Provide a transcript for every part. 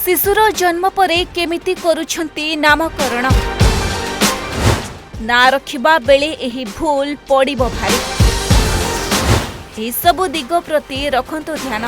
शिशुर जन्म परे केमिति करुछंती नामकरण ना रखिबा बेले एही भूल पड़िबो भारी एही सबु दिग प्रति रखंतु ध्यान।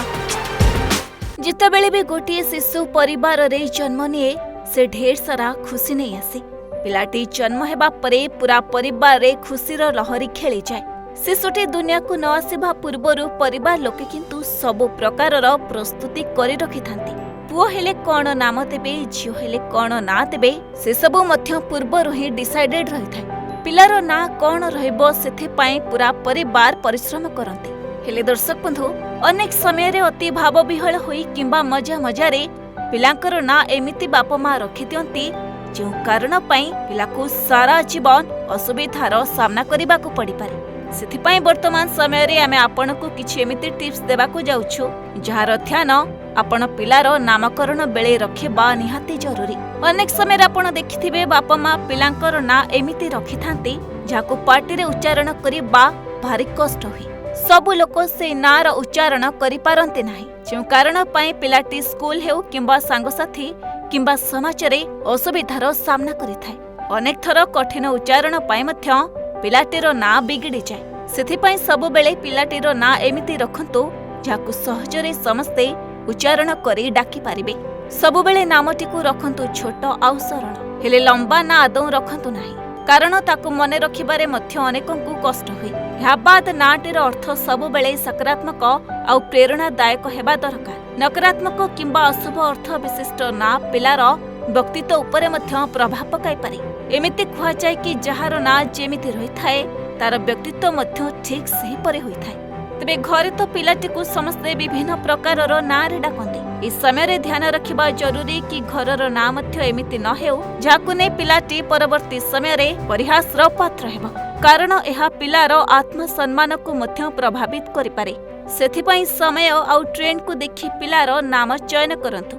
जितेबेले भी गोटे शिशु परिवार रे जन्म निए से ढेर सारा खुशी नहीं आसे। पिलाटी जन्म हेबा परे पूरा परिवार रे खुशीर लहरी खेली जाए। शिशुटी दुनिया को न आसिबा पूर्वरु परिवार लोके किंतु सबु प्रकारर प्रस्तुति करि रखिथांती। पुओ हेले कौन नाम देबे, झियो हेले कौन ना देबे से सबु मध्य पूर्वरु ही डिसाइडेड रहिथाय। पिलार ना कौन रहइबो सेथिपाई पूरा परिवार परिश्रम करंती। हेले दर्शक बंधु, अनेक समय रे अति भाव विहल होई किंबा मजा मजारे पिलांकर ना एमिति बाप मां रखि दियंती जो कारण पाई पिलाको सारा जीवन असुविधार सामना करबाको पड़ी पारे। सेथिपाई वर्तमान समय रे आमे आपनको किछि एमिति टिप्स देबाको जाउछु जहार ध्यान आपण पिलार नामकरण बेले रखिबा निहाती जरूरी। अनेक समय रे आपण देखिथिबे बापा मां पिलांकर ना एमिति रखिथांती जाको पार्टी रे उच्चारण करिबा भारी कष्ट होई। सबु लोक से नार उच्चारण करि पारंते नाही, जो कारण पाई पिलाटी स्कूल हेउ किंबा सांगसाथी किंबा समाज रे असुविधार सामना करिथाय। अनेक थर कठिन उच्चारण पाई मध्य पिलाटीर ना बिगड़ी जाए। सेथिपाई सबु बेले पिलाटीर ना एमिति रखंतु जाको सहजरे समस्ते उच्चारण करी डाकी पारिबे। सबु बेले नामटिकु रखंतु छोट आउ सरल, हेले लंबा ना आदौ रखंतु नाही, कारण ताकु मने रखिबारे मध्य अनेकंकु कष्ट होई। या बाद नाटीर अर्थ सबु बेले सकारात्मक आउ प्रेरणादायक हेबा दरकार। नकारात्मक किंबा अशुभ अर्थ विशिष्ट ना पिलार व्यक्तित्व उपरे मध्य प्रभाव पकाई पारे। एमिति कुहा जाय कि जहार ना जेमिति रहिथाए तार व्यक्तित्व मध्य ठीक सही परे होइथाय। तबे घरे तो पिलाटीकु समस्ते विभिन्न प्रकारर ना रे डाकंती। इस समय रे ध्यान रखिबा जरूरी कि घरर ना मध्य एमिति न हेउ जाकु ने पिलाटी परवर्ती समय रे परिहासर पात्र हेबो, कारण एहा पिलार आत्मसम्मान को मध्य प्रभावित करि पारे। सेथिपाई समय आउ ट्रेंड को देखि पिलार नाम चयन करंतु।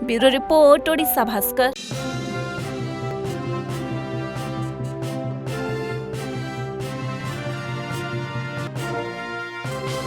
Bureau report, Odisha Bhaskar.